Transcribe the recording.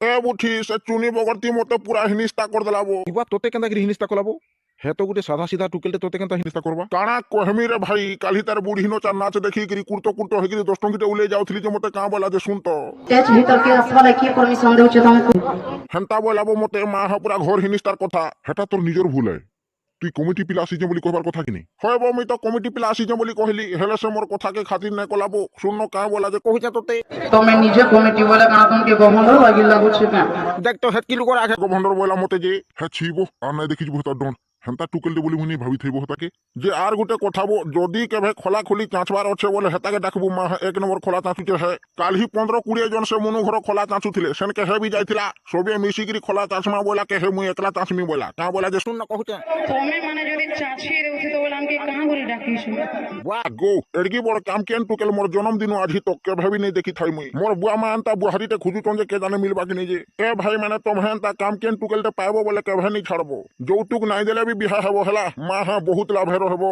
এ বুঠি সে চুনি বগরতি মতো পুরা হিনিস্তা করদেলা বো। এবার তোতে কেন হিনিস্তা কলাবো? হে তো গোটে সাদা সিধা টুকেলতে তোতে কেন হিনিস্তা করবা? কাଣା কহমি রে ভাই, কালি তার বুড়িনো চার নাচ দেখিকি কুর্তো কুর্তো হইকি 10 টঙ্কিতে উলে যাଉଥିଲି যে মতে কাঁ বলা যে শুনত টেচ ভিতরকে আসবা লাগি পারমিশন দেউছে তোমাকে। হেন্তা বলাবো মতে মা পুরা ঘর হিনিস্তার কথা। হেটা তোর নিজের ভুল হয়। তুই কমিটি পিলা আসিছে বলি কহবার কথা কিনি হয় বো। মুই তো কমিটি পিলা আসিছে বলি কহিলি, হেলে সে মোর কথাকে খাতির নাই কলাবো। শূন্য কাঁ বলা যে কহিছে তোতে। তুমি নিজে কমিটি বলে কানা তোমাকে গভর্নর লাগি লাগুছে কেন? দেখ তো হেতকি লোকের আগে গভর্নর বলা মতে যে হ্যাঁ ছিব আর নাই দেখিছি তার ডন হেন্তা টুকেল দে বলি মুই ভাবি থাইব তাকে যে আর গোটে কথা বো, যদি কেবে খোলা খুলি চাঁচবার আছে বলে হেতাকে ডাকবো মা এক নম্বর খোলা চাঁচুছে হে। কাল হি 15-20 জন সে মনু ঘর খোলা চাঁচুଥିଲେ সেনকে হে বি যাইছিলা সবে মিশিকিরি খোলা চাঁচমা বলা কে হে মুই একলা চাঁচমি বলা কাঁ বলা যে শূন্য কহুছে তুমি মানে যদি চাষি রয়েছে তো বলে আমাকে কাহা করে ডাকিস? গো এড়গি বড় কাম কেন টুকেল মোর জন্মদিন আজি তো কেবে বি নেই দেখি থাই মুই মোর বুয়া মা আনতা বুহারিতে খুঁজুছন যে কে জানে মিলবা কি নিজে। এ ভাই মানে তুমি হেন্তা কাম কেন টুকেলতে পাইব বলে কেবে নি ছাড়বো। যৌতুক নাই দেলে বি বিহা হব হেলা মা হ্যাঁ বহুত লাভের হব।